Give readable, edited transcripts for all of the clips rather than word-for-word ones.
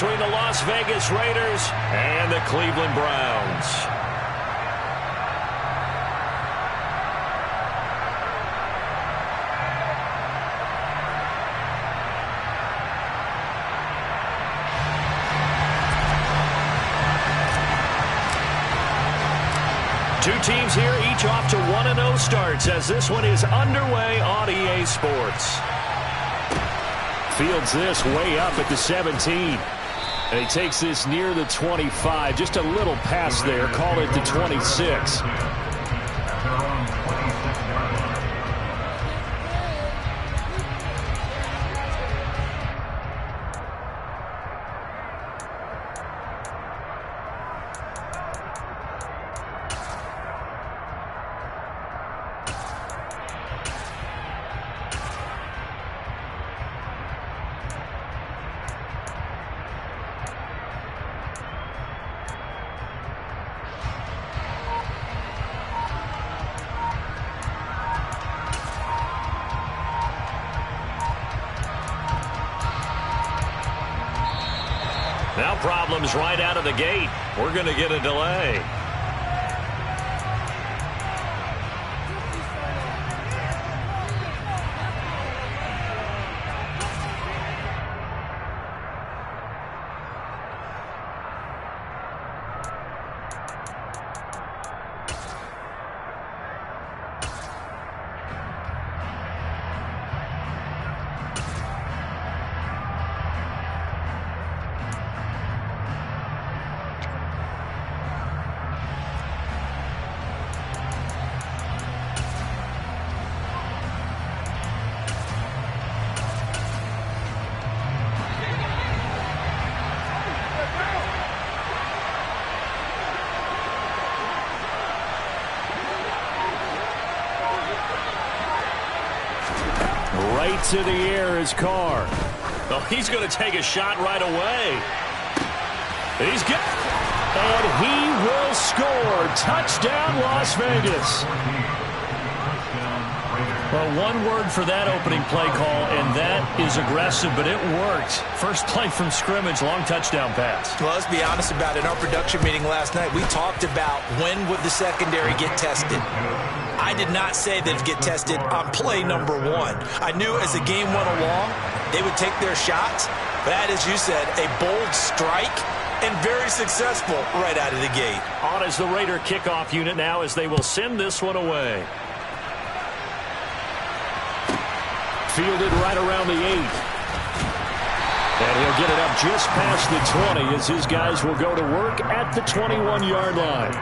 between the Las Vegas Raiders and the Cleveland Browns. Two teams here, each off to 1-0 starts as this one is underway on EA Sports. Fields this way up at the 17. And he takes this near the 25. Just a little pass there. Call it the 26. Now problems right out of the gate. We're going to get a delay. Right to the air is Carr. Oh, he's going to take a shot right away. He's got, and he will score. Touchdown, Las Vegas. Well, one word for that opening play call, and that is aggressive, but it worked. First play from scrimmage, long touchdown pass. Well, let's be honest about it. In our production meeting last night, we talked about when would the secondary get tested. I did not say they'd get tested on play number one. I knew as the game went along, they would take their shots. That, as you said, a bold strike and very successful right out of the gate. On is the Raider kickoff unit now as they will send this one away. Fielded right around the 8. And he'll get it up just past the 20 as his guys will go to work at the 21-yard line.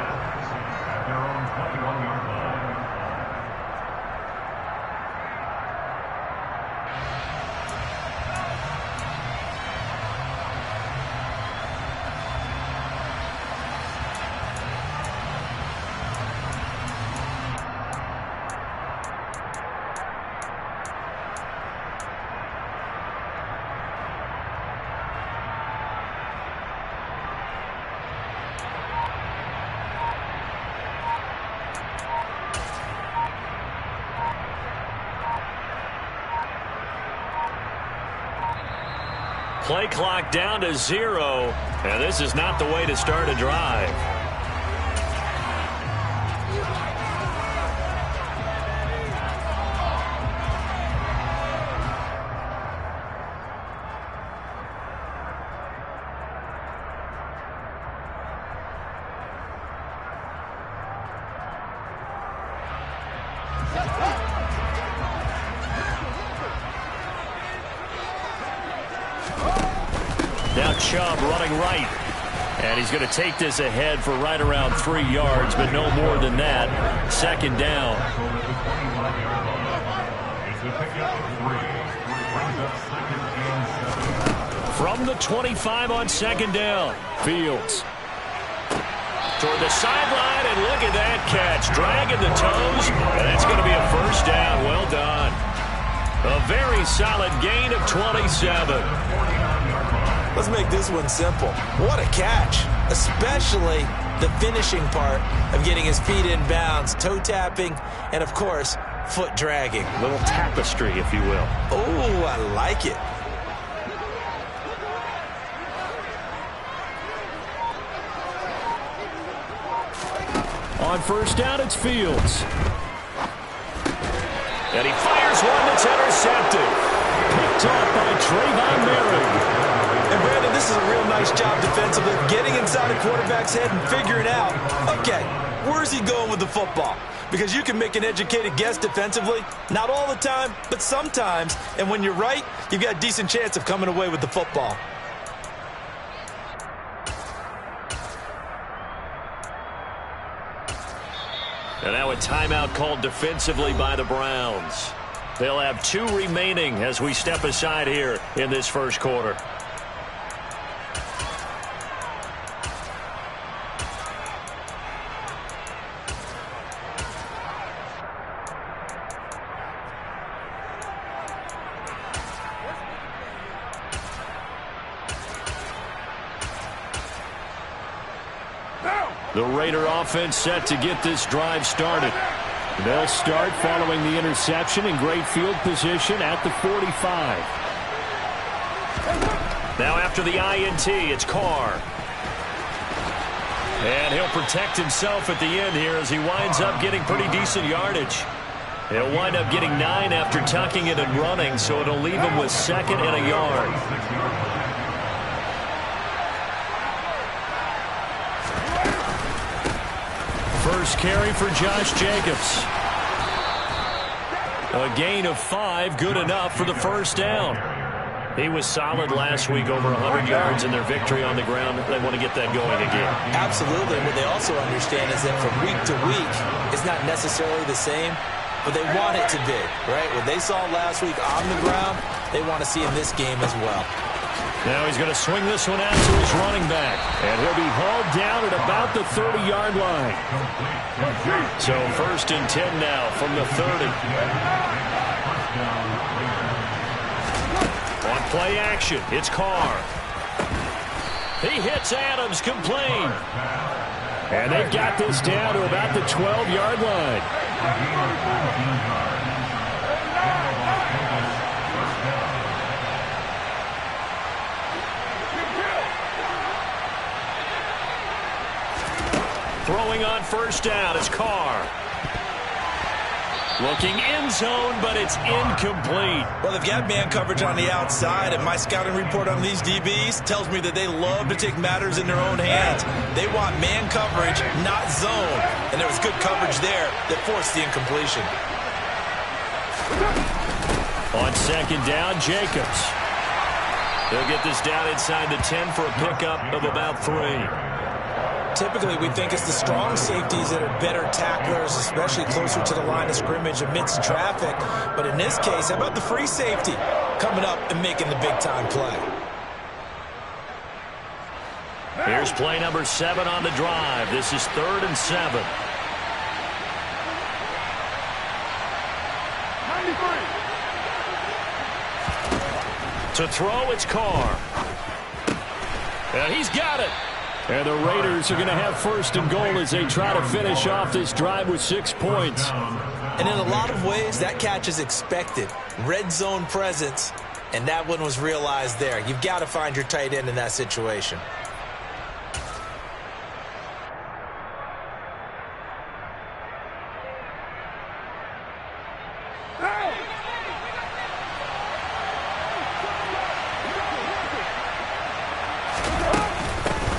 Play clock down to 0, and this is not the way to start a drive. Now Chubb running right. And he's going to take this ahead for right around 3 yards, but no more than that. Second down. From the 25 on second down. Fields. Toward the sideline, and look at that catch. Dragging the toes, and it's going to be a first down. Well done. A very solid gain of 27. Let's make this one simple. What a catch, especially the finishing part of getting his feet in bounds, toe tapping, and, of course, foot dragging. A little tapestry, if you will. Oh, I like it. On first down, it's Fields. And he fires one that's intercepted. Picked off by Trayvon Merrick. And Brandon, this is a real nice job defensively, getting inside a quarterback's head and figuring out, okay, where's he going with the football? Because you can make an educated guess defensively, not all the time, but sometimes. And when you're right, you've got a decent chance of coming away with the football. And now a timeout called defensively by the Browns. They'll have 2 remaining as we step aside here in this first quarter. The Raider offense set to get this drive started. They'll start following the interception in great field position at the 45. Now after the INT, it's Carr. And he'll protect himself at the end here as he winds up getting pretty decent yardage. He'll wind up getting 9 after tucking it and running, so it'll leave him with 2nd and a yard. First carry for Josh Jacobs. A gain of 5, good enough for the first down. He was solid last week, over 100 yards in their victory on the ground. They want to get that going again. Absolutely. What they also understand is that from week to week, it's not necessarily the same, but they want it to be, right? What they saw last week on the ground, they want to see in this game as well. Now he's going to swing this one out to his running back. And he'll be hauled down at about the 30-yard line. So 1st and 10 now from the 30. On play action, it's Carr. He hits Adams, complete. And they've got this down to about the 12-yard line. Throwing on first down is Carr. Looking end zone, but it's incomplete. Well, they've got man coverage on the outside, and my scouting report on these DBs tells me that they love to take matters in their own hands. They want man coverage, not zone. And there was good coverage there that forced the incompletion. On 2nd down, Jacobs. They'll get this down inside the 10 for a pickup of about 3. Typically, we think it's the strong safeties that are better tacklers, especially closer to the line of scrimmage amidst traffic. But in this case, how about the free safety coming up and making the big-time play? Here's play number 7 on the drive. This is 3rd and 7. 93. To throw, it's Carr. And he's got it. And the Raiders are going to have 1st and goal as they try to finish off this drive with 6 points. And in a lot of ways, that catch is expected. Red zone presence, and that one was realized there. You've got to find your tight end in that situation.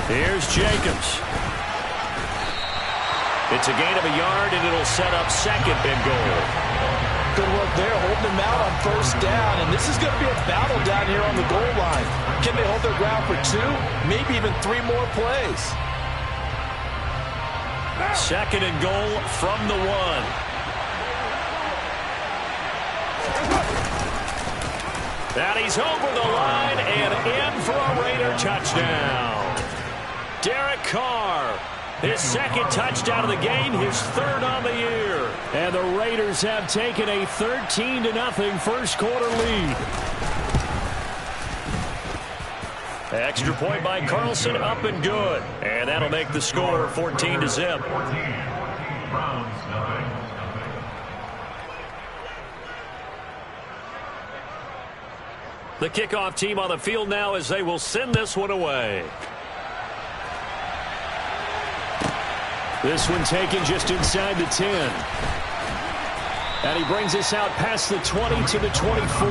Here's Jacobs. It's a gain of a yard, and it'll set up 2nd and goal. Good work there, holding them out on first down. And this is going to be a battle down here on the goal line. Can they hold their ground for 2, maybe even 3 more plays? 2nd and goal from the 1. And he's over the line and in for a Raider touchdown. Derek Carr, his 2nd touchdown of the game, his 3rd on the year. And the Raiders have taken a 13-0 first quarter lead. Extra point by Carlson, up and good. And that'll make the score 14-0. The kickoff team on the field now as they will send this one away. This one taken just inside the 10. And he brings us out past the 20 to the 24.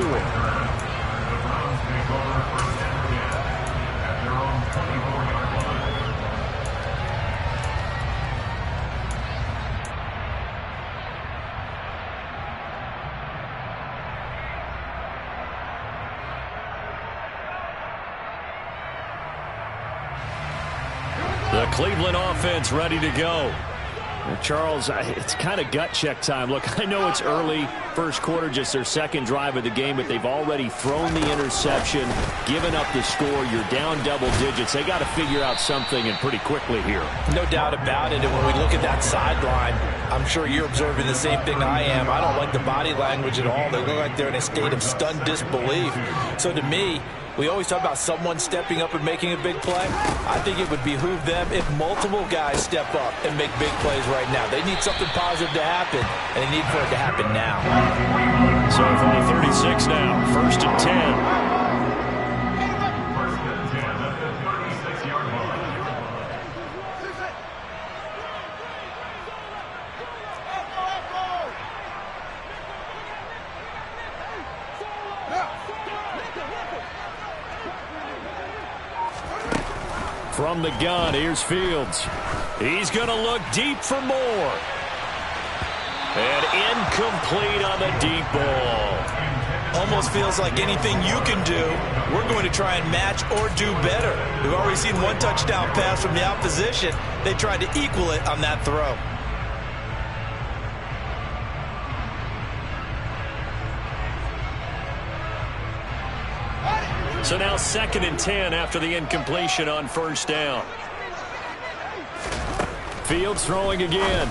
The Cleveland offense ready to go. Charles, it's kind of gut check time. Look, I know it's early, first quarter, just their second drive of the game, but they've already thrown the interception, given up the score. You're down double digits. They got to figure out something, and pretty quickly here. No doubt about it. And when we look at that sideline, I'm sure you're observing the same thing I am. I don't like the body language at all. They look like they're in a state of stunned disbelief. So to me, we always talk about someone stepping up and making a big play. I think it would behoove them if multiple guys step up and make big plays right now. They need something positive to happen, and they need for it to happen now. So from the 36 now, 1st and 10. From the gun, here's Fields. He's going to look deep for more. And incomplete on the deep ball. Almost feels like anything you can do, we're going to try and match or do better. We've already seen one touchdown pass from the opposition. They tried to equal it on that throw. So now 2nd and 10 after the incompletion on 1st down. Fields throwing again.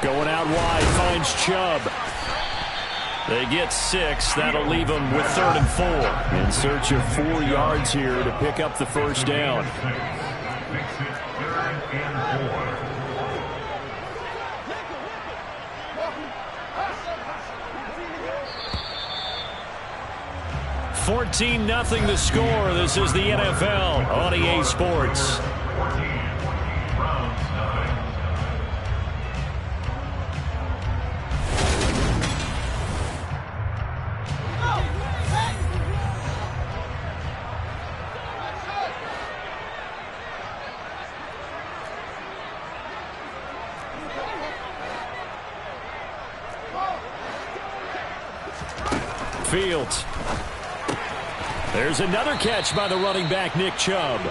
Going out wide, finds Chubb. They get 6. That'll leave them with 3rd and 4. In search of 4 yards here to pick up the 1st down. $14-0 the score. This is the NFL on EA Sports. Fields. There's another catch by the running back, Nick Chubb.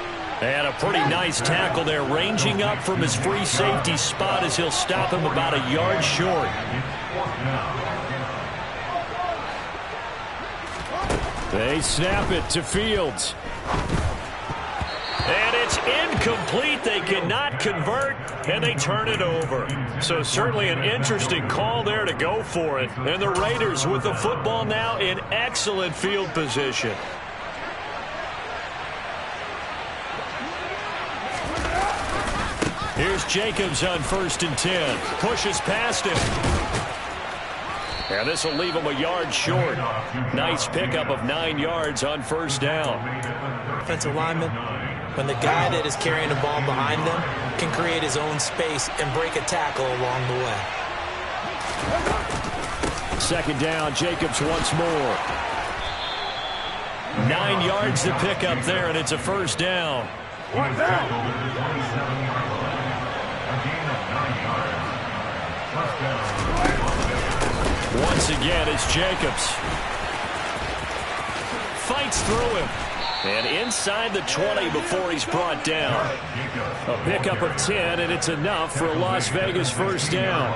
And a pretty nice tackle there, ranging up from his free safety spot as he'll stop him about a yard short. They snap it to Fields. And it's incomplete. They cannot convert, and they turn it over. So certainly an interesting call there to go for it. And the Raiders with the football now in excellent field position. Here's Jacobs on 1st and 10. Pushes past him. And this will leave him a yard short. Nice pickup of 9 yards on 1st down. Offensive lineman, when the guy that is carrying the ball behind them can create his own space and break a tackle along the way. 2nd down, Jacobs once more. 9 yards to pick up there, and it's a 1st down. Once again, it's Jacobs. Fights through him. And inside the 20 before he's brought down. A pickup of 10, and it's enough for a Las Vegas 1st down.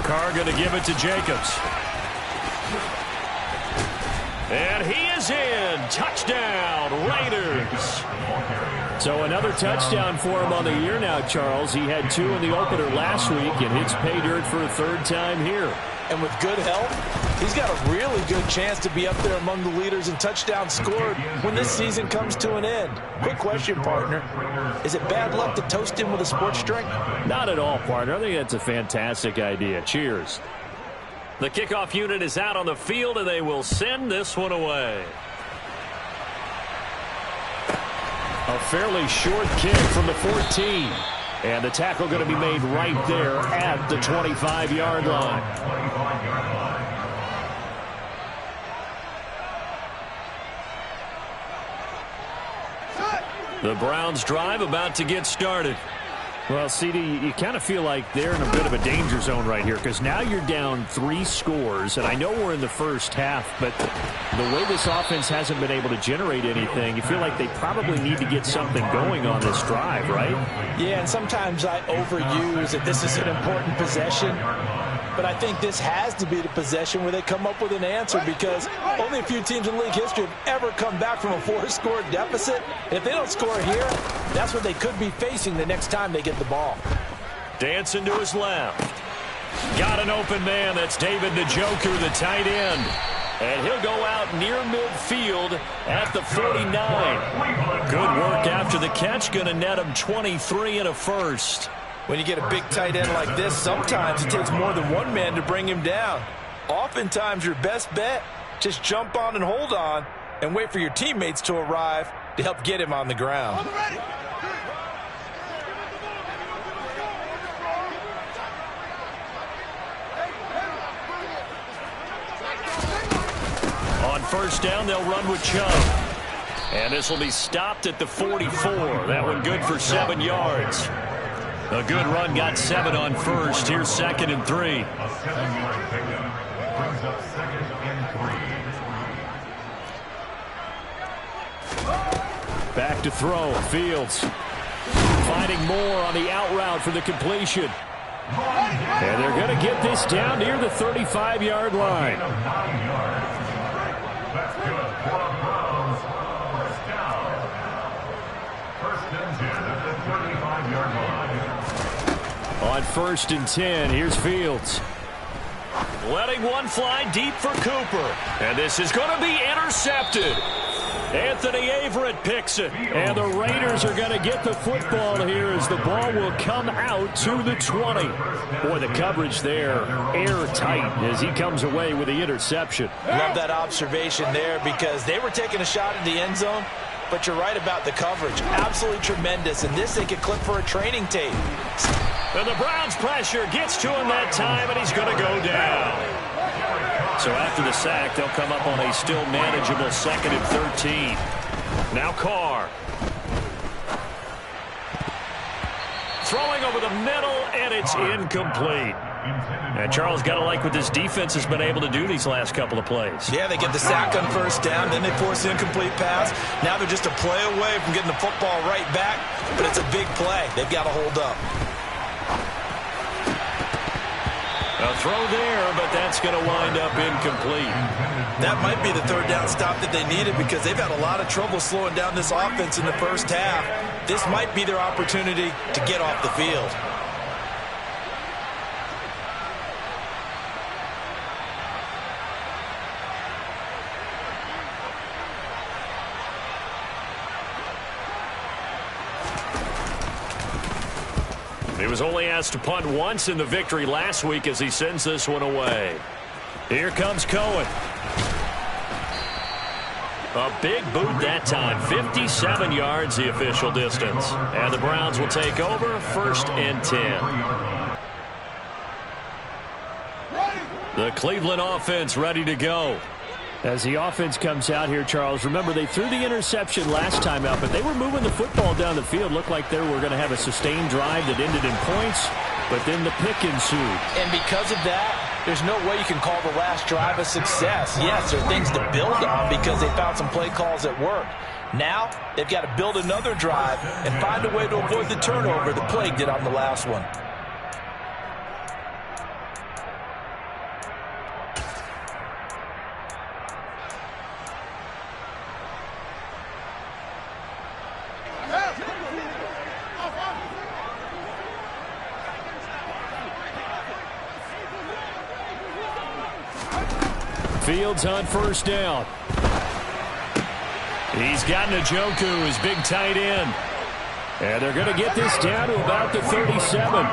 Carr going to give it to Jacobs. And he is in. Touchdown, Raiders. So another touchdown for him on the year now, Charles. He had 2 in the opener last week and hits pay dirt for a 3rd time here. And with good help, he's got a really good chance to be up there among the leaders in touchdowns scored when this season comes to an end. Quick question, partner. Is it bad luck to toast him with a sports drink? Not at all, partner. I think that's a fantastic idea. Cheers. The kickoff unit is out on the field, and they will send this one away. A fairly short kick from the 14. And the tackle going to be made right there at the 25-yard line. The Browns drive about to get started. Well, CD, you kind of feel like they're in a bit of a danger zone right here because now you're down 3 scores, and I know we're in the first half, but the way this offense hasn't been able to generate anything, you feel like they probably need to get something going on this drive, right? Yeah, and sometimes I overuse that this is an important possession, but I think this has to be the possession where they come up with an answer because only a few teams in league history have ever come back from a 4-score deficit. If they don't score here, that's what they could be facing the next time they get the ball. Dancing to his left. Got an open man. That's David DaGeneralshow, the tight end. And he'll go out near midfield at the 49. Good work after the catch. Going to net him 23 and a first. When you get a big tight end like this, sometimes it takes more than one man to bring him down. Oftentimes, your best bet, just jump on and hold on and wait for your teammates to arrive to help get him on the ground. On first down, they'll run with Chubb. And this will be stopped at the 44. That one good for 7 yards. A good run got 7 on first. Here's 2nd and 3. Back to throw. Fields finding more on the out route for the completion. And they're going to get this down near the 35-yard line. That's good for the Browns. First down. First and 10 at the 35-yard line. On 1st and 10, here's Fields. Letting one fly deep for Cooper. And this is going to be intercepted. Anthony Averett picks it. And the Raiders are going to get the football here as the ball will come out to the 20. Boy, the coverage there airtight as he comes away with the interception. Love that observation there because they were taking a shot at the end zone, but you're right about the coverage. Absolutely tremendous. And this they could clip for a training tape. And the Browns pressure gets to him that time, and he's going to go down. So after the sack, they'll come up on a still manageable 2nd and 13. Now Carr. Throwing over the middle, and it's incomplete. And Charles, got to like what this defense has been able to do these last couple of plays. Yeah, they get the sack on first down, then they force an incomplete pass. Now they're just a play away from getting the football right back, but it's a big play. They've got to hold up. A throw there, but that's going to wind up incomplete. That might be the 3rd down stop that they needed because they've had a lot of trouble slowing down this offense in the first half. This might be their opportunity to get off the field. He was only asked to punt once in the victory last week as he sends this one away. Here comes Cohen. A big boot that time. 57 yards the official distance. And the Browns will take over 1st and 10. The Cleveland offense ready to go. As the offense comes out here, Charles, remember they threw the interception last time out, but they were moving the football down the field. Looked like they were going to have a sustained drive that ended in points, but then the pick ensued. And because of that, there's no way you can call the last drive a success. Yes, there are things to build on because they found some play calls that worked. Now, they've got to build another drive and find a way to avoid the turnover the plague did on the last one. Fields on first down. He's got Njoku, his big tight end. And they're going to get this down to about the 37.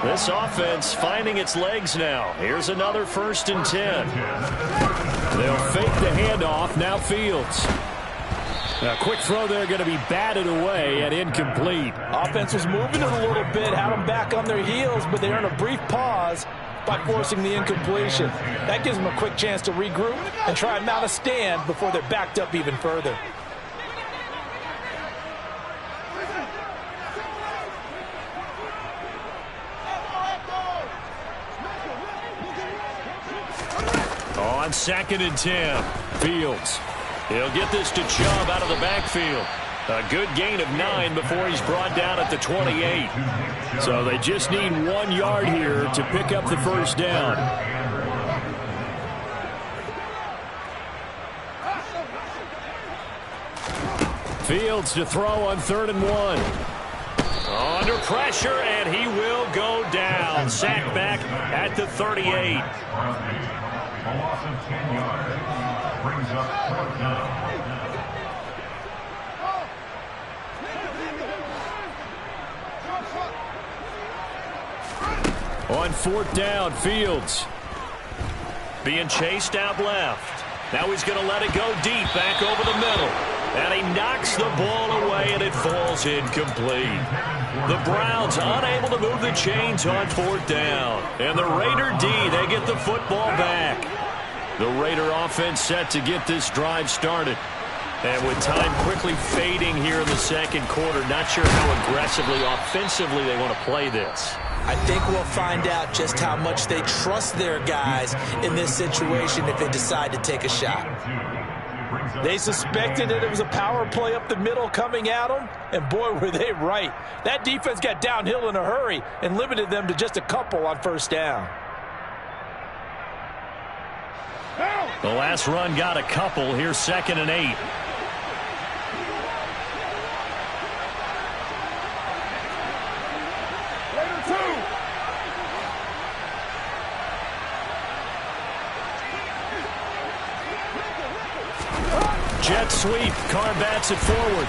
This offense finding its legs now. Here's another 1st and 10. They'll fake the handoff. Now Fields. A quick throw there going to be batted away and incomplete. Offense was moving it a little bit, had them back on their heels, but they earned a brief pause by forcing the incompletion. That gives them a quick chance to regroup and try and mount a stand before they're backed up even further. On 2nd and 10, Fields. He'll get this to Chubb out of the backfield. A good gain of 9 before he's brought down at the 28. So they just need 1 yard here to pick up the 1st down. Fields to throw on 3rd and 1. Under pressure, and he will go down. Sacked back at the 38. A loss of 10 yards. Brings up 4th down. On 4th down, Fields. Being chased out left. Now he's going to let it go deep back over the middle. And he knocks the ball away, and it falls incomplete. The Browns unable to move the chains on 4th down. And the Raider D, they get the football back. The Raider offense set to get this drive started. And with time quickly fading here in the 2nd quarter, not sure how aggressively, offensively they want to play this. I think we'll find out just how much they trust their guys in this situation if they decide to take a shot. They suspected that it was a power play up the middle coming at them, and boy, were they right. That defense got downhill in a hurry and limited them to just a couple on 1st down. The last run got a couple. Here's 2nd and 8. Jet sweep. Carr bats it forward.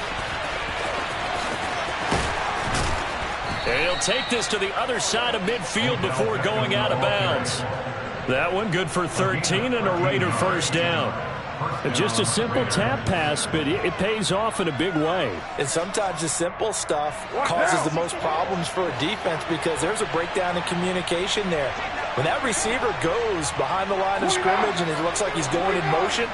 And he'll take this to the other side of midfield before going out of bounds. That one good for 13 and a Raider 1st down. Just a simple tap pass, but it pays off in a big way. And sometimes the simple stuff causes the most problems for a defense because there's a breakdown in communication there. When that receiver goes behind the line of scrimmage and it looks like he's going in motion,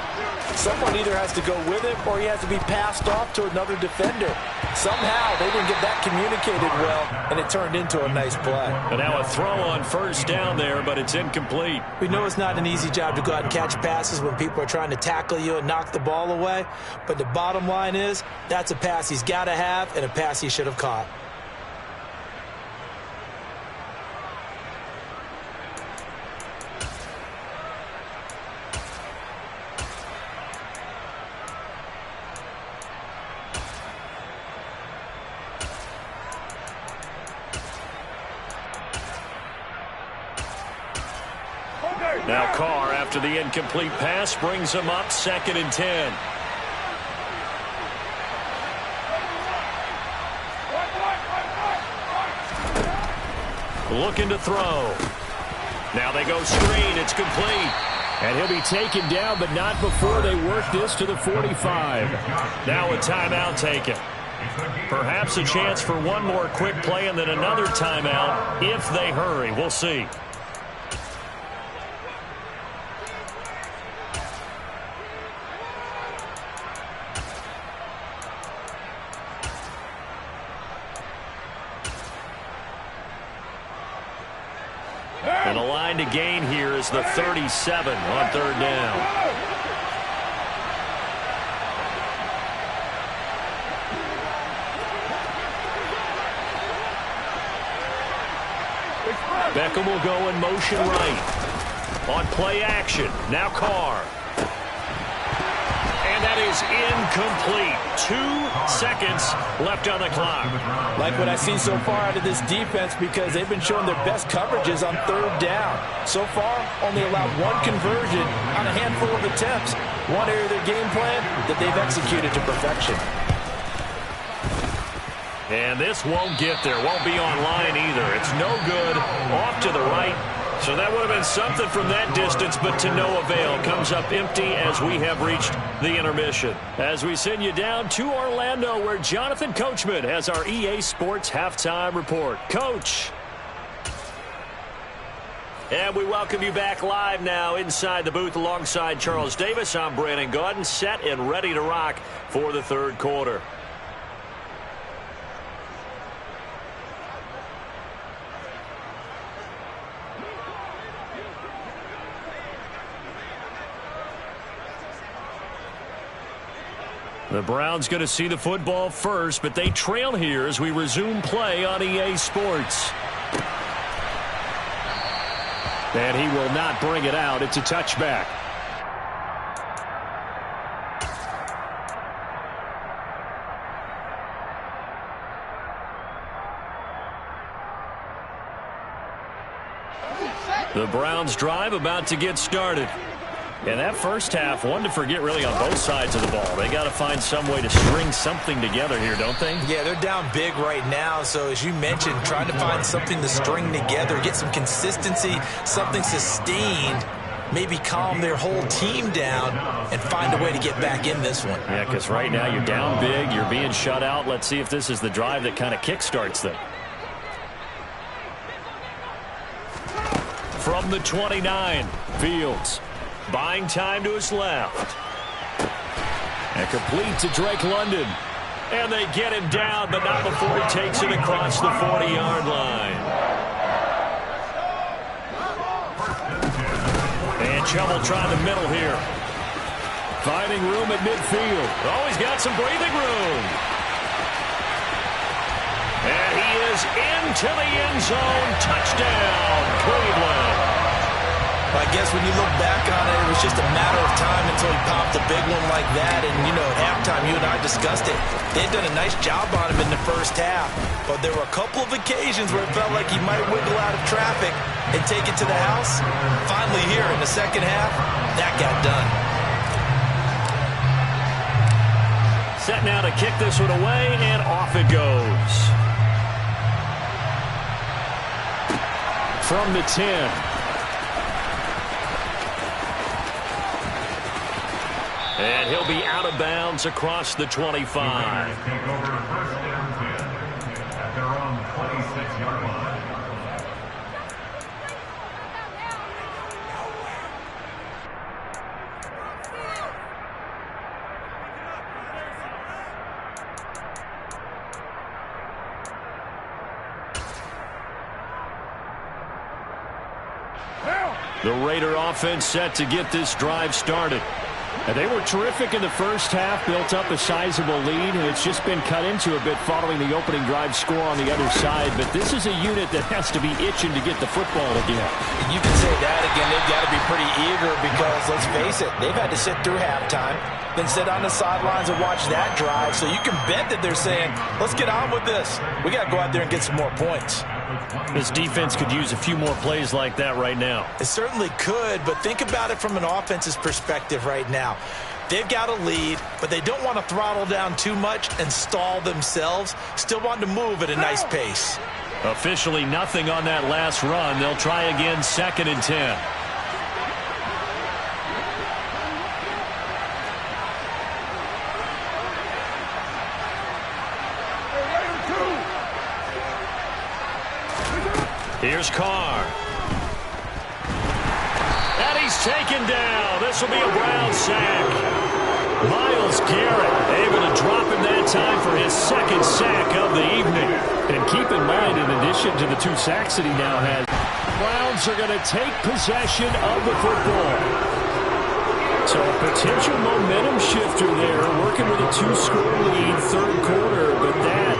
someone either has to go with him or he has to be passed off to another defender. Somehow they didn't get that communicated well, and it turned into a nice play. And now a throw on 1st down there, but it's incomplete. We know it's not an easy job to go out and catch passes when people are trying to tackle you and knock the ball away, but the bottom line is that's a pass he's got to have and a pass he should have caught. Now Carr, after the incomplete pass, brings him up 2nd and 10. Looking to throw. Now they go screen. It's complete. And he'll be taken down, but not before they work this to the 45. Now a timeout taken. Perhaps a chance for one more quick play and then another timeout if they hurry. We'll see. And the line to gain here is the 37 on 3rd down. Beckham will go in motion right. On play action. Now Carr. And that is incomplete. 2 seconds left on the clock. Like what I see so far out of this defense because they've been showing their best coverages on 3rd down. So far, only allowed 1 conversion on a handful of attempts. One area of their game plan that they've executed to perfection. And this won't get there. Won't be online either. It's no good. Off to the right. So that would have been something from that distance, but to no avail. Comes up empty as we have reached the intermission. As we send you down to Orlando, where Jonathan Coachman has our EA Sports Halftime Report. Coach. And we welcome you back live now inside the booth alongside Charles Davis. I'm Brandon Gaudin, set and ready to rock for the third quarter. The Browns going to see the football first, but they trail here as we resume play on EA Sports. And he will not bring it out. It's a touchback. The Browns drive about to get started. And that first half, one to forget really on both sides of the ball. They got to find some way to string something together here, don't they? Yeah, they're down big right now. So as you mentioned, trying to find something to string together, get some consistency, something sustained, maybe calm their whole team down and find a way to get back in this one. Yeah, because right now you're down big, you're being shut out. Let's see if this is the drive that kind of kickstarts them. From the 29, Fields. Buying time to his left. And complete to Drake London. And they get him down, but not before he takes it across the 40-yard line. And Chummel trying the middle here. Finding room at midfield. Oh, he's got some breathing room. And he is into the end zone. Touchdown, Cleveland. I guess when you look back on it, it was just a matter of time until he popped a big one like that. And, you know, at halftime, you and I discussed it. They'd done a nice job on him in the first half. But there were a couple of occasions where it felt like he might wiggle out of traffic and take it to the house. Finally here in the second half, that got done. Set now to kick this one away, and off it goes. From the 10. And he'll be out of bounds across the 25. Take over first down 10 at their own 26-yard line. The Raider offense set to get this drive started. And they were terrific in the first half, built up a sizable lead, and it's just been cut into a bit following the opening drive score on the other side. But this is a unit that has to be itching to get the football again. You can say that again. They've got to be pretty eager because, let's face it, they've had to sit through halftime, then sit on the sidelines and watch that drive. So you can bet that they're saying, let's get on with this. We got to go out there and get some more points. This defense could use a few more plays like that right now. It certainly could, but think about it from an offense's perspective right now. They've got a lead, but they don't want to throttle down too much and stall themselves. Still want to move at a nice pace. Officially nothing on that last run. They'll try again, 2nd and 10. Here's Carr. And he's taken down. This will be a Brown sack. Myles Garrett able to drop him that time for his 2nd sack of the evening. And keep in mind, in addition to the 2 sacks that he now has, Browns are going to take possession of the football. So a potential momentum shifter there, working with a 2-score lead, third quarter, but that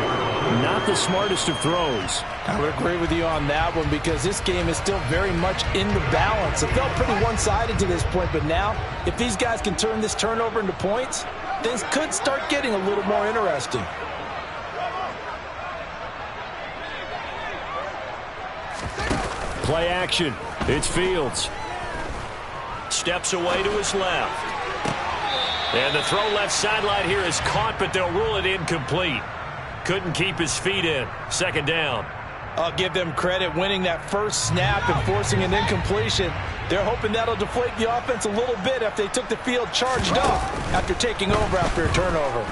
not the smartest of throws. I would agree with you on that one because this game is still very much in the balance. It felt pretty one-sided to this point, but now if these guys can turn this turnover into points, things could start getting a little more interesting. Play action. It's Fields. Steps away to his left. And the throw left sideline here is caught, but they'll rule it incomplete. couldn't keep his feet in. Second down. I'll give them credit winning that first snap and forcing an incompletion. They're hoping that'll deflate the offense a little bit if they took the field charged up after taking over after a turnover.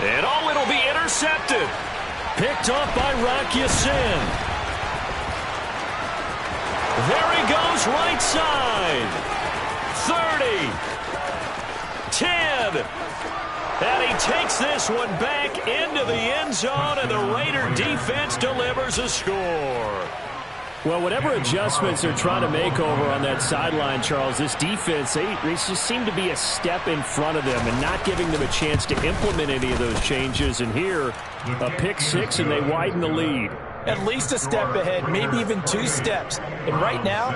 And it'll be intercepted. Picked off by Rock Ya-Sin. There he goes right side. 30. 10. And he takes this one back into the end zone, and the Raider defense delivers a score. Well, whatever adjustments they're trying to make over on that sideline, Charles, this defense, they just seem to be a step in front of them and not giving them a chance to implement any of those changes. And here, a pick six, and they widen the lead. At least a step ahead, maybe even 2 steps. And right now,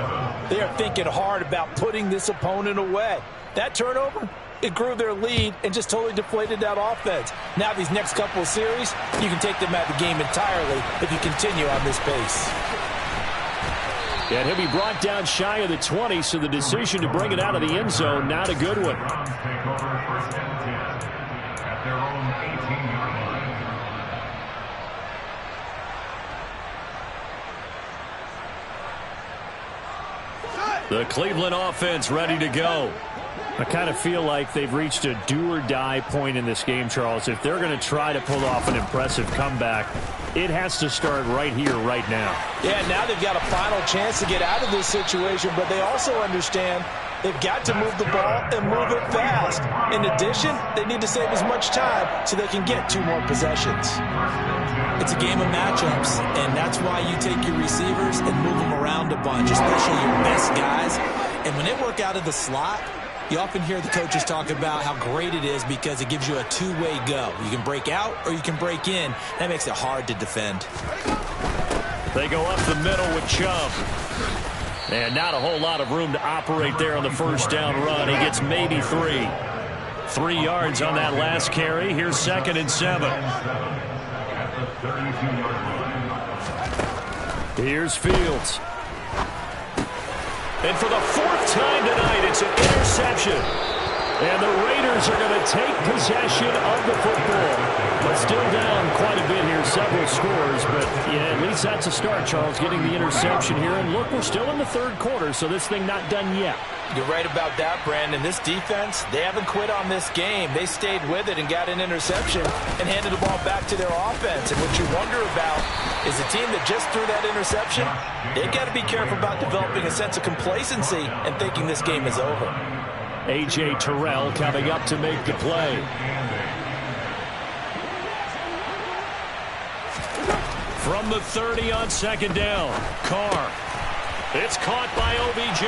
they are thinking hard about putting this opponent away. That turnover, it grew their lead and just totally deflated that offense. Now these next couple of series, you can take them out of the game entirely if you continue on this pace. And he'll be brought down shy of the 20, so the decision to bring it out of the end zone, not a good one. Take over first and 10 at their own 18-yard line. The Cleveland offense ready to go. I kind of feel like they've reached a do-or-die point in this game, Charles. If they're going to try to pull off an impressive comeback, it has to start right here, right now. Yeah, now they've got a final chance to get out of this situation, but they also understand they've got to move the ball and move it fast. In addition, they need to save as much time so they can get 2 more possessions. It's a game of matchups, and that's why you take your receivers and move them around a bunch, especially your best guys. And when they work out of the slot, you often hear the coaches talk about how great it is because it gives you a 2-way go. You can break out or you can break in. That makes it hard to defend. They go up the middle with Chubb. And not a whole lot of room to operate there on the first down run. He gets maybe 3. 3 yards on that last carry. Here's 2nd and 7. Here's Fields. And for the 4th time tonight, it's an interception. And the Raiders are going to take possession of the football. But still down quite a bit here, several scores. But, yeah, at least that's a start, Charles, getting the interception here. And, look, we're still in the 3rd quarter, so this thing not done yet. You're right about that, Brandon. This defense, they haven't quit on this game. They stayed with it and got an interception and handed the ball back to their offense. And what you wonder about is a team that just threw that interception, they've got to be careful about developing a sense of complacency and thinking this game is over. A.J. Terrell coming up to make the play. From the 30 on 2nd down, Carr. It's caught by OBJ.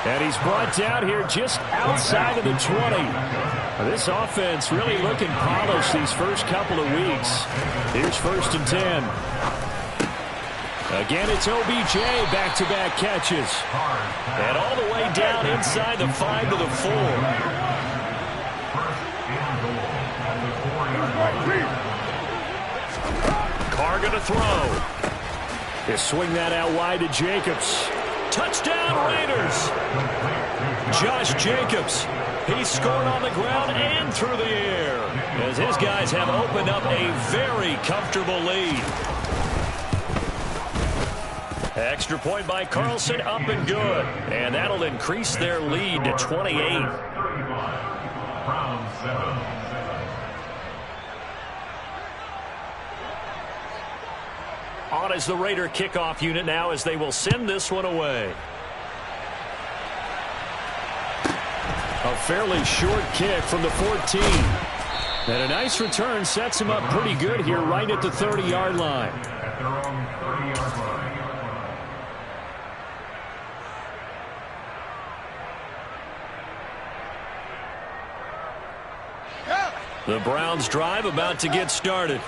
And he's brought down here just outside of the 20. This offense really looking polished these first couple of weeks. Here's 1st and 10. Again, it's OBJ, back-to-back catches. And all the way down inside the 5 to the 4. Carr going to throw. They swing that out wide to Jacobs. Touchdown, Raiders. Josh Jacobs. He scored on the ground and through the air as his guys have opened up a very comfortable lead. Extra point by Carlson, up and good. And that'll increase their lead to 28. On is the Raider kickoff unit now as they will send this one away. A fairly short kick from the 14. And a nice return sets him up pretty good here right at the 30-yard line. At their own 30-yard line. The Browns drive about to get started.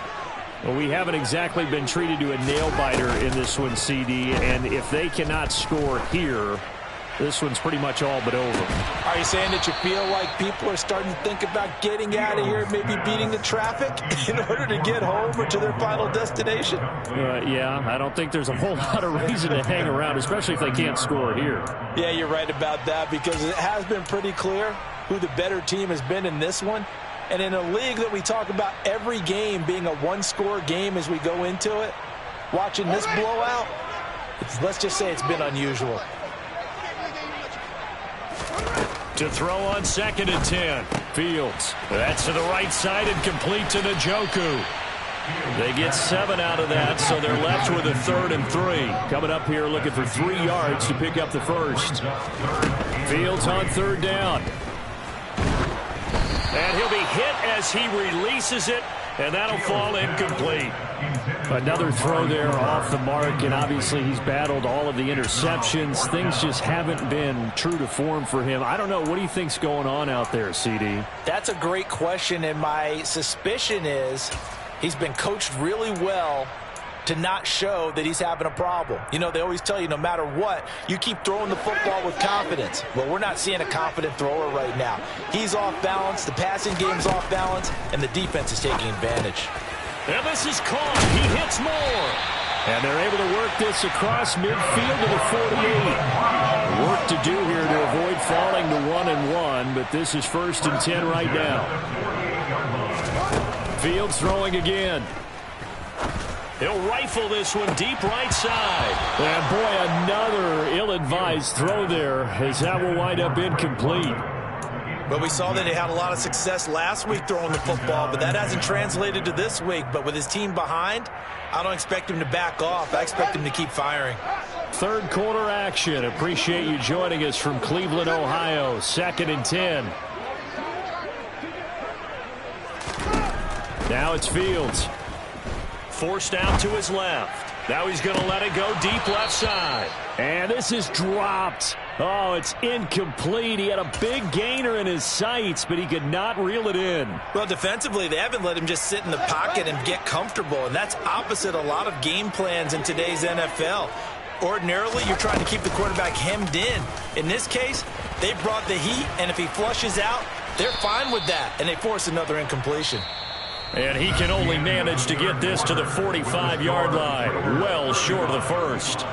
Well, we haven't exactly been treated to a nail-biter in this one, CD, and if they cannot score here, this one's pretty much all but over. Are you saying that you feel like people are starting to think about getting out of here, maybe beating the traffic in order to get home or to their final destination? Yeah, I don't think there's a whole lot of reason to hang around, especially if they can't score here. Yeah, you're right about that because it has been pretty clear who the better team has been in this one. And in a league that we talk about every game being a one-score game as we go into it, watching this blowout, let's just say it's been unusual. To throw on 2nd and 10. Fields. That's to the right side and complete to Njoku. They get 7 out of that, so they're left with a 3rd and 3. Coming up here looking for 3 yards to pick up the first. Fields on 3rd down. And he'll be hit as he releases it, and that'll fall incomplete. Another throw there off the mark, and obviously he's battled all of the interceptions. Things just haven't been true to form for him. I don't know. What do you think's going on out there, CD? That's a great question, and my suspicion is he's been coached really well to not show that he's having a problem. You know, they always tell you no matter what, you keep throwing the football with confidence. Well, we're not seeing a confident thrower right now. He's off balance, the passing game's off balance, and the defense is taking advantage. And this is caught. He hits more. And they're able to work this across midfield to the 48. Work to do here to avoid falling to 1-1, but this is 1st and 10 right now. Fields throwing again. He'll rifle this one deep right side. And boy, another ill-advised throw there, as that will wind up incomplete. But we saw that he had a lot of success last week throwing the football, but that hasn't translated to this week. But with his team behind, I don't expect him to back off. I expect him to keep firing. 3rd quarter action. Appreciate you joining us from Cleveland, Ohio. 2nd and 10. Now it's Fields. Forced out to his left. Now he's going to let it go deep left side. And this is dropped. Oh, it's incomplete. He had a big gainer in his sights, but he could not reel it in. Well, defensively, they haven't let him just sit in the pocket and get comfortable, and that's opposite a lot of game plans in today's NFL. Ordinarily, you're trying to keep the quarterback hemmed in. In this case, they brought the heat, and if he flushes out, they're fine with that, and they force another incompletion. And he can only manage to get this to the 45-yard line. Well short of the first.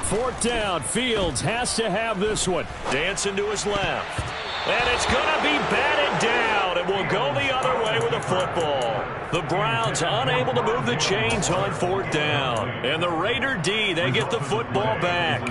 Fourth down. Fields has to have this one. Dancing to his left. And it's going to be batted down. It will go the other way with the football. The Browns unable to move the chains on 4th down. And the Raider D, they get the football back.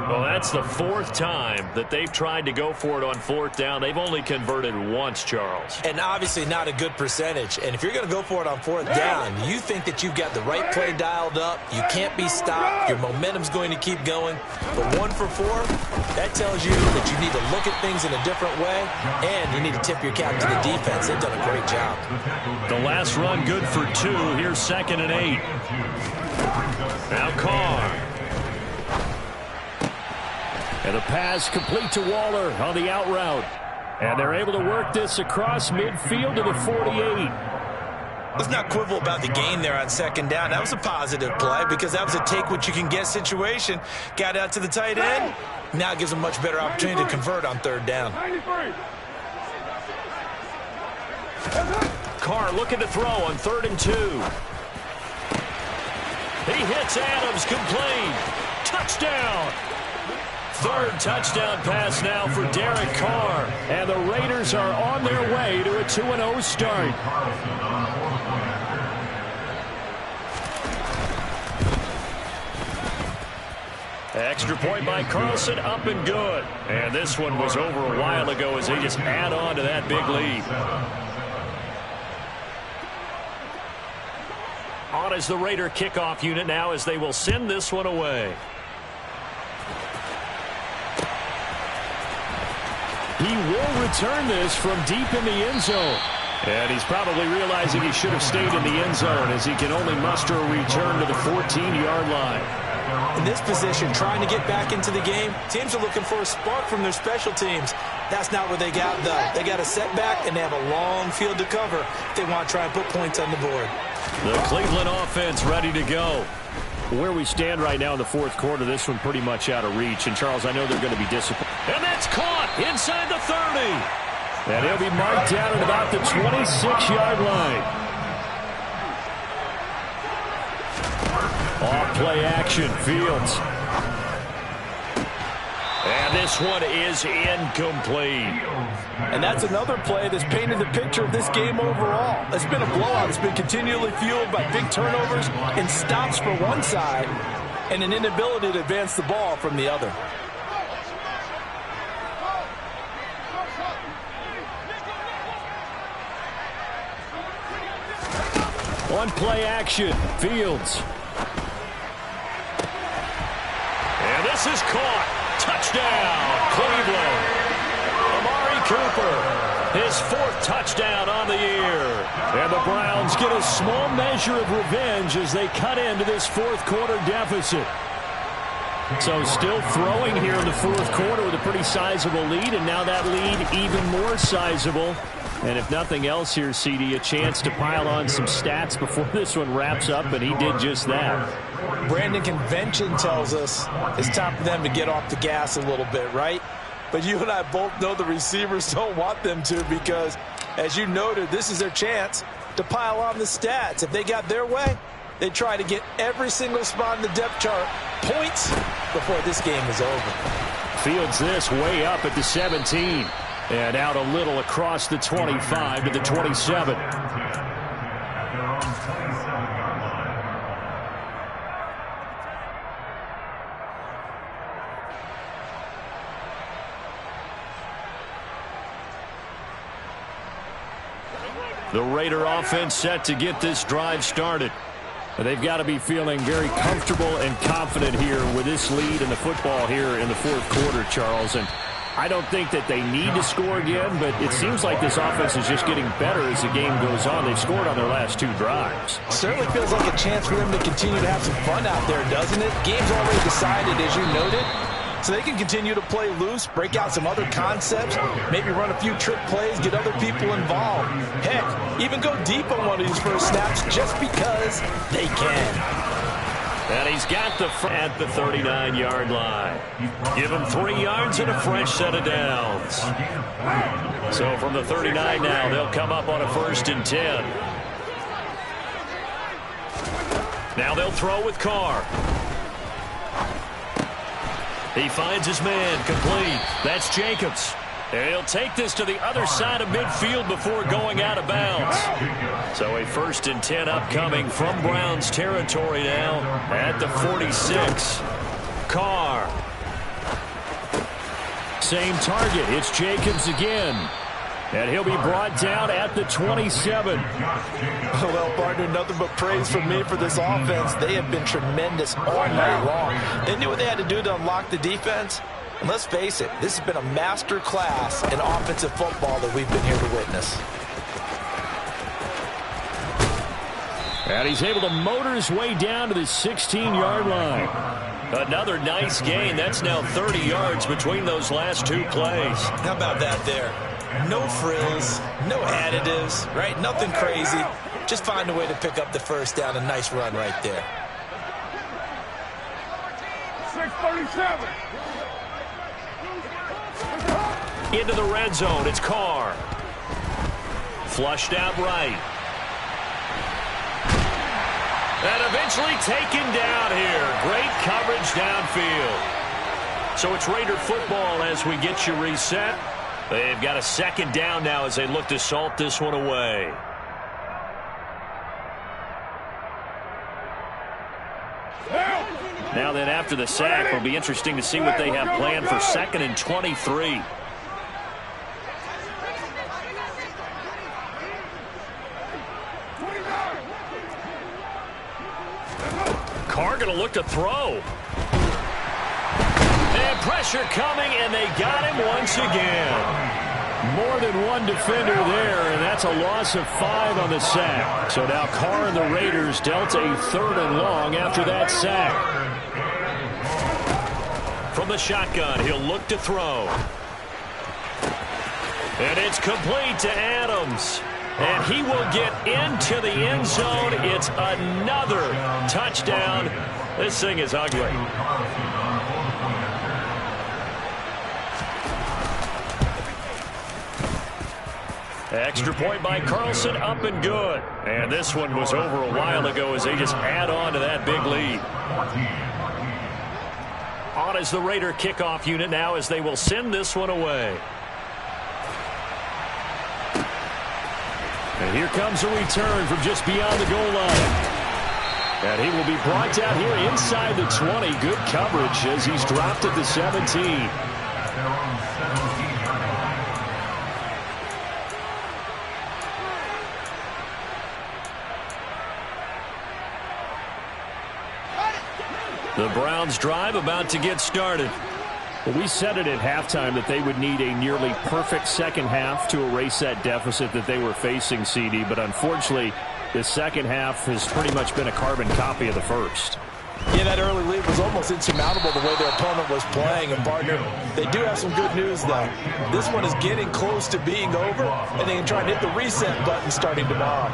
Well, that's the 4th time that they've tried to go for it on 4th down. They've only converted once, Charles. And obviously not a good percentage. And if you're going to go for it on 4th down, you think that you've got the right play dialed up. You can't be stopped. Your momentum's going to keep going. But 1 for 4, that tells you that you need to look at things in a different way, and you need to tip your cap to the defense. They've done a great job. The last run good for 2. Here's 2nd and 8. Now Carr. And the pass complete to Waller on the out route. And they're able to work this across midfield to the 48. Let's not quibble about the gain there on 2nd down. That was a positive play because that was a take-what-you-can-get situation. Got out to the tight end. Now it gives them much better opportunity to convert on 3rd down. Carr looking to throw on 3rd and 2. He hits Adams, complete. Touchdown. 3rd touchdown pass now for Derek Carr. And the Raiders are on their way to a 2-0 start. Extra point by Carlson, up and good. And this one was over a while ago as they just add on to that big lead. On is the Raider kickoff unit now as they will send this one away. He will return this from deep in the end zone. And he's probably realizing he should have stayed in the end zone as he can only muster a return to the 14-yard line. In this position, trying to get back into the game, teams are looking for a spark from their special teams. That's not what they got, though. They got a setback, and they have a long field to cover if they want to try and put points on the board. The Cleveland offense ready to go. Where we stand right now in the fourth quarter, this one pretty much out of reach. And, Charles, I know they're going to be disappointed. And that's caught inside the 30. And he'll be marked down at about the 26-yard line. Off play action, Fields. And this one is incomplete. And that's another play that's painted the picture of this game overall. It's been a blowout. It's been continually fueled by big turnovers and stops for one side and an inability to advance the ball from the other. On play action, Fields. And this is caught. Touchdown, Cleveland. Amari Cooper, his fourth touchdown on the year. And the Browns get a small measure of revenge as they cut into this fourth quarter deficit. So still throwing here in the fourth quarter with a pretty sizable lead, and now that lead even more sizable. And if nothing else here, CD, a chance to pile on some stats before this one wraps up, and he did just that. Brandon, convention tells us it's time for them to get off the gas a little bit, right? But you and I both know the receivers don't want them to because, as you noted, this is their chance to pile on the stats. If they got their way, they try to get every single spot in the depth chart points before this game is over. Fields this way up at the 17. And out a little across the 25 to the 27. The Raider offense set to get this drive started. They've got to be feeling very comfortable and confident here with this lead in the football here in the fourth quarter, Charles. And I don't think that they need to score again, but it seems like this offense is just getting better as the game goes on. They've scored on their last two drives. Certainly feels like a chance for them to continue to have some fun out there, doesn't it? Game's already decided, as you noted, so they can continue to play loose, break out some other concepts, maybe run a few trick plays, get other people involved. Heck, even go deep on one of these first snaps just because they can. And he's got the at the 39-yard line. Give him 3 yards and a fresh set of downs. So from the 39 now, they'll come up on a 1st and 10. Now they'll throw with Carr. He finds his man, complete. That's Jacobs. And he'll take this to the other side of midfield before going out of bounds. So a 1st and 10 upcoming from Browns territory now at the 46. Carr. Same target. It's Jacobs again. And he'll be brought down at the 27. Well, partner, nothing but praise from me for this offense. They have been tremendous all night long. They knew what they had to do to unlock the defense. And let's face it, this has been a master class in offensive football that we've been here to witness. And he's able to motor his way down to the 16-yard line. Another nice gain. That's now 30 yards between those last two plays. How about that there? No frills, no additives, right? Nothing crazy. Just find a way to pick up the first down. A nice run right there. 637. Into the red zone. It's Carr. Flushed out right. And eventually taken down here. Great coverage downfield. So it's Raider football as we get you reset. They've got a 2nd down now as they look to salt this one away. Now then, after the sack, it'll be interesting to see what they have planned for 2nd and 23. Carr going to look to throw. And pressure coming, and they got him once again. More than one defender there, and that's a loss of 5 on the sack. So now Carr and the Raiders dealt a 3rd and long after that sack. the shotgun. He'll look to throw. And it's complete to Adams. And he will get into the end zone. It's another touchdown. This thing is ugly. Extra point by Carlson, up and good. And this one was over a while ago as they just add on to that big lead. On is the Raider kickoff unit now as they will send this one away. And here comes a return from just beyond the goal line. And he will be brought down here inside the 20. Good coverage as he's dropped at the 17. The Browns drive about to get started. Well, we said it at halftime that they would need a nearly perfect second half to erase that deficit that they were facing, CD. But unfortunately, the second half has pretty much been a carbon copy of the first. Yeah, that early lead was almost insurmountable the way their opponent was playing. And, partner, they do have some good news, though. This one is getting close to being over, and they can try and hit the reset button starting tomorrow.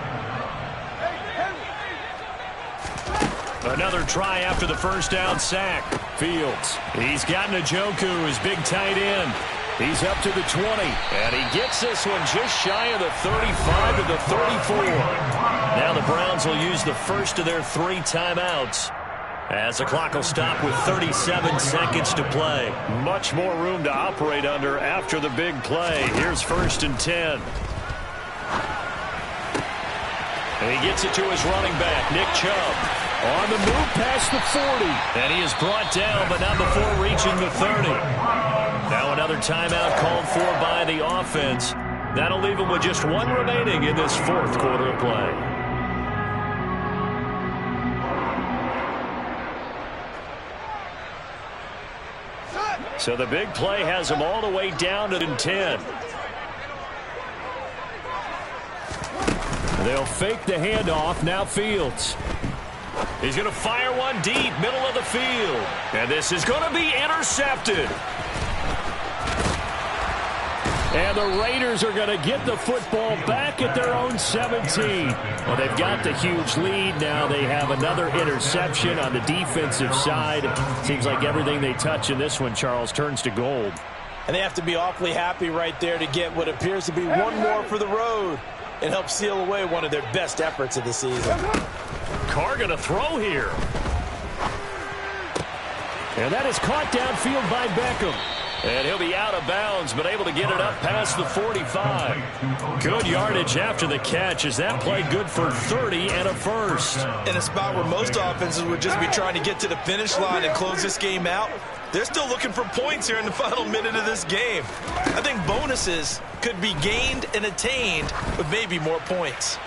Another try after the first down sack. Fields. He's got Njoku, his big tight end. He's up to the 20. And he gets this one just shy of the 35 to the 34. Now the Browns will use the first of their 3 timeouts, as the clock will stop with 37 seconds to play. Much more room to operate under after the big play. Here's 1st and 10. And he gets it to his running back, Nick Chubb. On the move past the 40. And he is brought down, but not before reaching the 30. Now another timeout called for by the offense. That'll leave him with just 1 remaining in this 4th quarter of play. So the big play has him all the way down to the 10. They'll fake the handoff. Now Fields. He's going to fire one deep, middle of the field. And this is going to be intercepted. And the Raiders are going to get the football back at their own 17. Well, they've got the huge lead. Now they have another interception on the defensive side. Seems like everything they touch in this one, Charles, turns to gold. And they have to be awfully happy right there to get what appears to be one more for the road and help seal away one of their best efforts of the season. Carr going to throw here. And that is caught downfield by Beckham. And he'll be out of bounds, but able to get it up past the 45. Good yardage after the catch. Is that play good for 30 and a first? In a spot where most offenses would just be trying to get to the finish line and close this game out, they're still looking for points here in the final minute of this game. I think bonuses could be gained and attained with maybe more points.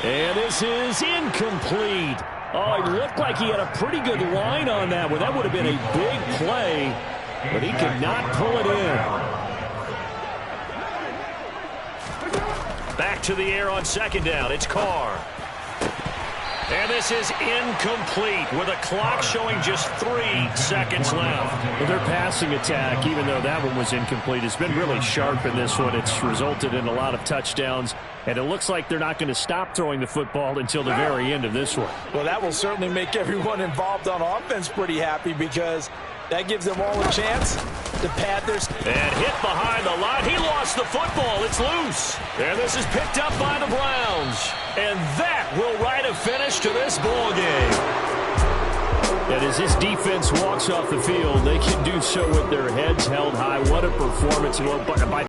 And this is incomplete. Oh, it looked like he had a pretty good line on that one. That would have been a big play, but he could not pull it in. Back to the air on 2nd down. It's Carr. And this is incomplete with a clock showing just 3 seconds left. Well, their passing attack, even though that one was incomplete, has been really sharp in this one. It's resulted in a lot of touchdowns, and it looks like they're not going to stop throwing the football until the very end of this one. Well, that will certainly make everyone involved on offense pretty happy because that gives them all a chance to pad their... And hit behind the line. He lost the football. It's loose. And this is picked up by the Browns. And that will write a finish to this ball game. And as this defense walks off the field, they can do so with their heads held high. What a performance. By